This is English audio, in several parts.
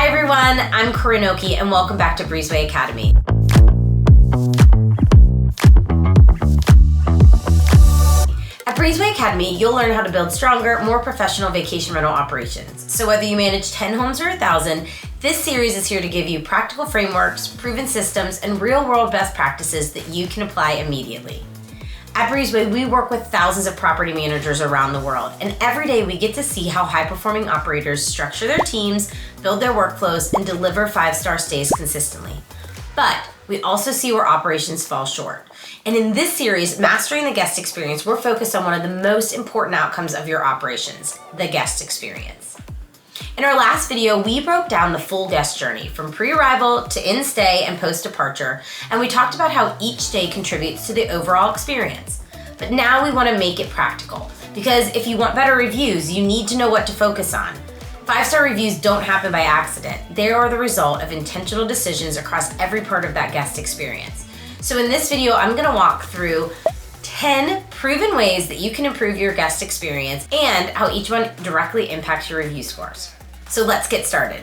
everyone, I'm Koryn Okey and welcome back to Breezeway Academy. At Breezeway Academy, you'll learn how to build stronger, more professional vacation rental operations. So whether you manage 10 homes or 1,000, this series is here to give you practical frameworks, proven systems, and real-world best practices that you can apply immediately. At Breezeway, we work with thousands of property managers around the world, and every day we get to see how high-performing operators structure their teams, build their workflows, and deliver 5-star stays consistently. But we also see where operations fall short. And in this series, Mastering the Guest Experience, we're focused on one of the most important outcomes of your operations, the guest experience. In our last video, we broke down the full guest journey from pre-arrival to in-stay and post-departure, and we talked about how each stay contributes to the overall experience. But now we want to make it practical, because if you want better reviews, you need to know what to focus on. 5-star reviews don't happen by accident. They are the result of intentional decisions across every part of that guest experience. So in this video, I'm going to walk through 10 proven ways that you can improve your guest experience and how each one directly impacts your review scores. So let's get started.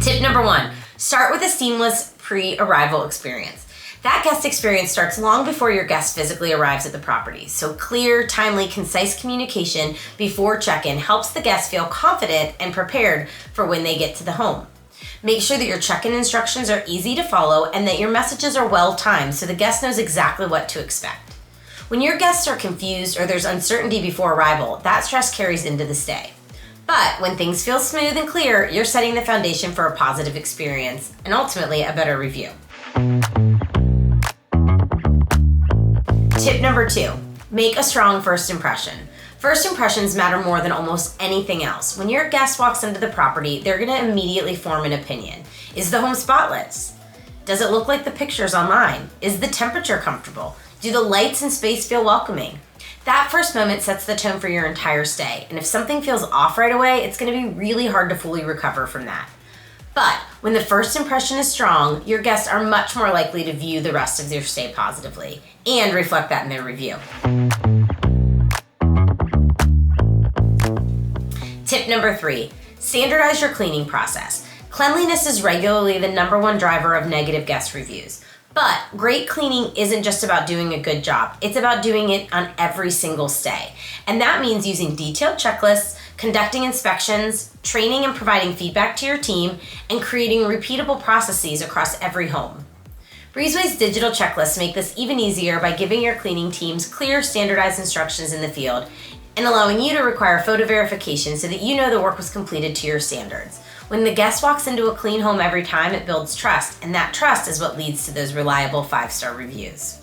Tip number 1, start with a seamless pre-arrival experience. That guest experience starts long before your guest physically arrives at the property. So clear, timely, concise communication before check-in helps the guest feel confident and prepared for when they get to the home. Make sure that your check-in instructions are easy to follow and that your messages are well-timed so the guest knows exactly what to expect. When your guests are confused or there's uncertainty before arrival, that stress carries into the stay. But when things feel smooth and clear, you're setting the foundation for a positive experience and ultimately a better review. Tip number 2, make a strong first impression. First impressions matter more than almost anything else. When your guest walks into the property, they're going to immediately form an opinion. Is the home spotless? Does it look like the pictures online? Is the temperature comfortable? Do the lights and space feel welcoming? That first moment sets the tone for your entire stay, and if something feels off right away, it's going to be really hard to fully recover from that. But when the first impression is strong, your guests are much more likely to view the rest of their stay positively and reflect that in their review. Tip number 3, standardize your cleaning process. Cleanliness is regularly the #1 driver of negative guest reviews. But great cleaning isn't just about doing a good job. It's about doing it on every single stay. And that means using detailed checklists, conducting inspections, training and providing feedback to your team, and creating repeatable processes across every home. Breezeway's digital checklists make this even easier by giving your cleaning teams clear, standardized instructions in the field and allowing you to require photo verification so that you know the work was completed to your standards. When the guest walks into a clean home every time, it builds trust, and that trust is what leads to those reliable 5-star reviews.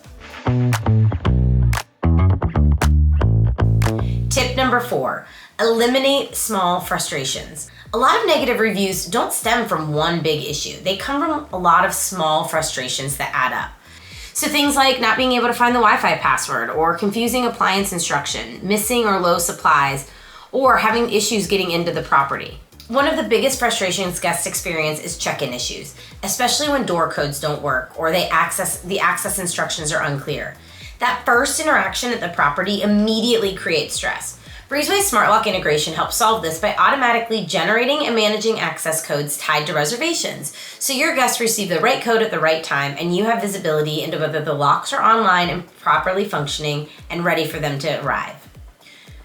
Tip number 4, eliminate small frustrations. A lot of negative reviews don't stem from one big issue. They come from a lot of small frustrations that add up. So things like not being able to find the Wi-Fi password, or confusing appliance instruction, missing or low supplies, or having issues getting into the property. One of the biggest frustrations guests experience is check-in issues, especially when door codes don't work or the access instructions are unclear. That first interaction at the property immediately creates stress. Breezeway's Smart Lock integration helps solve this by automatically generating and managing access codes tied to reservations, so your guests receive the right code at the right time and you have visibility into whether the locks are online and properly functioning and ready for them to arrive.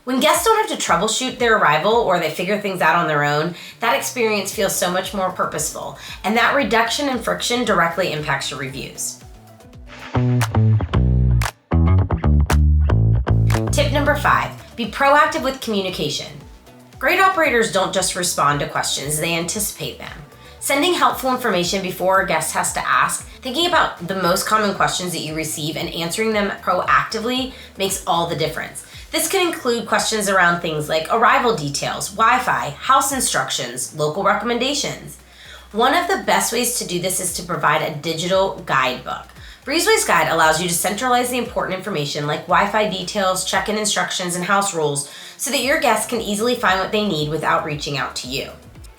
When guests don't have to troubleshoot their arrival or they figure things out on their own, that experience feels so much more purposeful, and that reduction in friction directly impacts your reviews. Tip number 5, be proactive with communication. Great operators don't just respond to questions, they anticipate them. Sending helpful information before a guest has to ask, thinking about the most common questions that you receive and answering them proactively makes all the difference. This could include questions around things like arrival details, Wi-Fi, house instructions, local recommendations. One of the best ways to do this is to provide a digital guidebook. Breezeway's guide allows you to centralize the important information like Wi-Fi details, check-in instructions, and house rules so that your guests can easily find what they need without reaching out to you.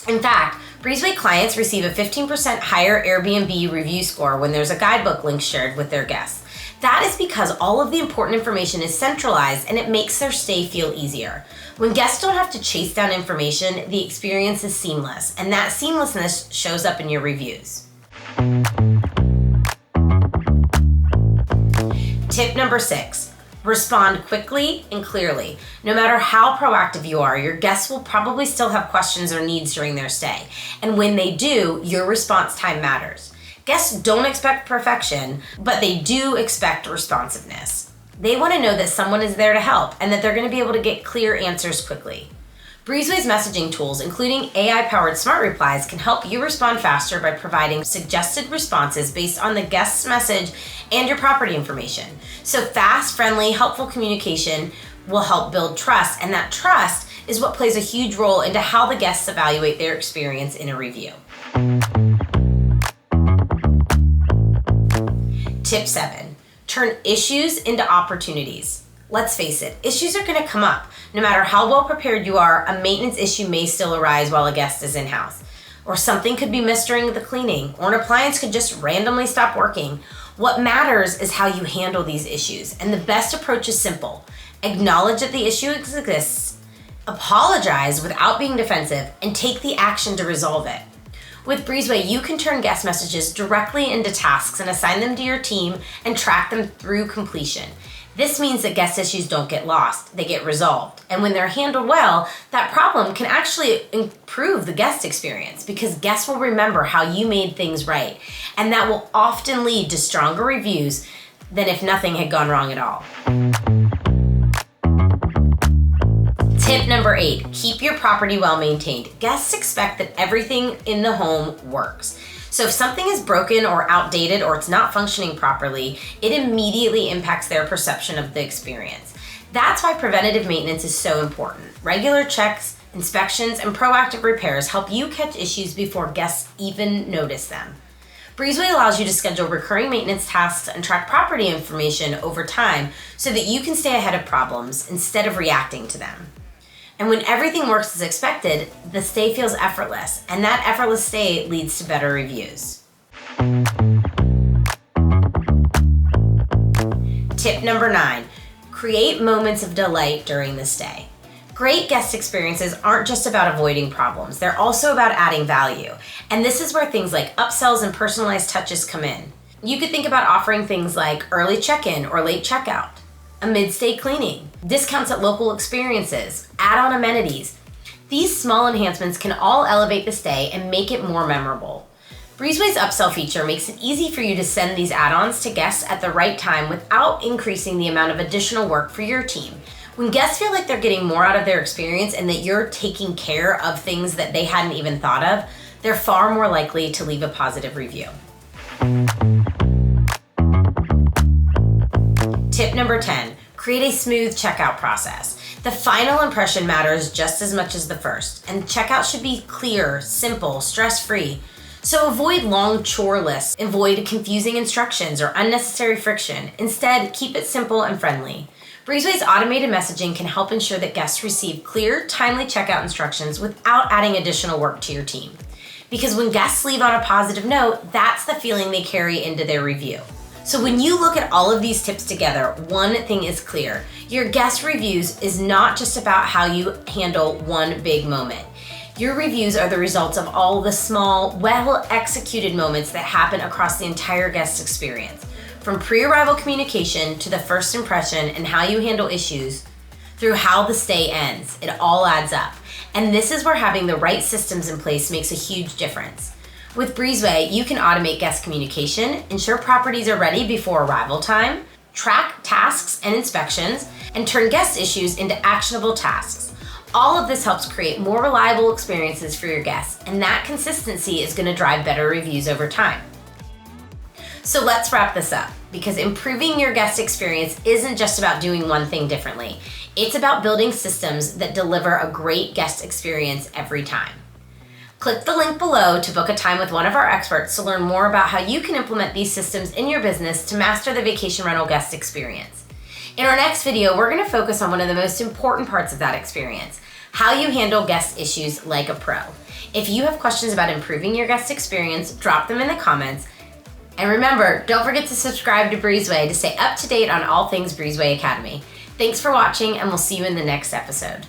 In fact, Breezeway clients receive a 15% higher Airbnb review score when there's a guidebook link shared with their guests. That is because all of the important information is centralized and it makes their stay feel easier. When guests don't have to chase down information, the experience is seamless, and that seamlessness shows up in your reviews. Tip number 6, respond quickly and clearly. No matter how proactive you are, your guests will probably still have questions or needs during their stay. And when they do, your response time matters. Guests don't expect perfection, but they do expect responsiveness. They want to know that someone is there to help and that they're going to be able to get clear answers quickly. Breezeway's messaging tools, including AI-powered smart replies, can help you respond faster by providing suggested responses based on the guest's message and your property information. So fast, friendly, helpful communication will help build trust, and that trust is what plays a huge role into how the guests evaluate their experience in a review. Tip 7, turn issues into opportunities. Let's face it, issues are going to come up. No matter how well prepared you are, a maintenance issue may still arise while a guest is in-house. Or something could be missed during the cleaning, or an appliance could just randomly stop working. What matters is how you handle these issues, and the best approach is simple. Acknowledge that the issue exists, apologize without being defensive, and take the action to resolve it. With Breezeway, you can turn guest messages directly into tasks and assign them to your team and track them through completion. This means that guest issues don't get lost, they get resolved. And when they're handled well, that problem can actually improve the guest experience because guests will remember how you made things right. And that will often lead to stronger reviews than if nothing had gone wrong at all. Tip number 8, keep your property well maintained. Guests expect that everything in the home works. So if something is broken or outdated or it's not functioning properly, it immediately impacts their perception of the experience. That's why preventative maintenance is so important. Regular checks, inspections, and proactive repairs help you catch issues before guests even notice them. Breezeway allows you to schedule recurring maintenance tasks and track property information over time so that you can stay ahead of problems instead of reacting to them. And when everything works as expected, the stay feels effortless, and that effortless stay leads to better reviews. Tip number 9, create moments of delight during the stay. Great guest experiences aren't just about avoiding problems, they're also about adding value. And this is where things like upsells and personalized touches come in. You could think about offering things like early check-in or late checkout, a mid-stay cleaning, discounts at local experiences, add-on amenities. These small enhancements can all elevate the stay and make it more memorable. Breezeway's upsell feature makes it easy for you to send these add-ons to guests at the right time without increasing the amount of additional work for your team. When guests feel like they're getting more out of their experience and that you're taking care of things that they hadn't even thought of, they're far more likely to leave a positive review. Tip number 10, create a smooth checkout process. The final impression matters just as much as the first, and checkout should be clear, simple, stress-free. So avoid long chore lists, avoid confusing instructions or unnecessary friction. Instead, keep it simple and friendly. Breezeway's automated messaging can help ensure that guests receive clear, timely checkout instructions without adding additional work to your team. Because when guests leave on a positive note, that's the feeling they carry into their review. So when you look at all of these tips together, one thing is clear. Your guest reviews is not just about how you handle one big moment. Your reviews are the results of all the small, well-executed moments that happen across the entire guest experience. From pre-arrival communication to the first impression and how you handle issues, through how the stay ends, it all adds up. And this is where having the right systems in place makes a huge difference. With Breezeway, you can automate guest communication, ensure properties are ready before arrival time, track tasks and inspections, and turn guest issues into actionable tasks. All of this helps create more reliable experiences for your guests, and that consistency is going to drive better reviews over time. So let's wrap this up, because improving your guest experience isn't just about doing one thing differently. It's about building systems that deliver a great guest experience every time. Click the link below to book a time with one of our experts to learn more about how you can implement these systems in your business to master the vacation rental guest experience. In our next video, we're going to focus on one of the most important parts of that experience, how you handle guest issues like a pro. If you have questions about improving your guest experience, drop them in the comments. And remember, don't forget to subscribe to Breezeway to stay up to date on all things Breezeway Academy. Thanks for watching, and we'll see you in the next episode.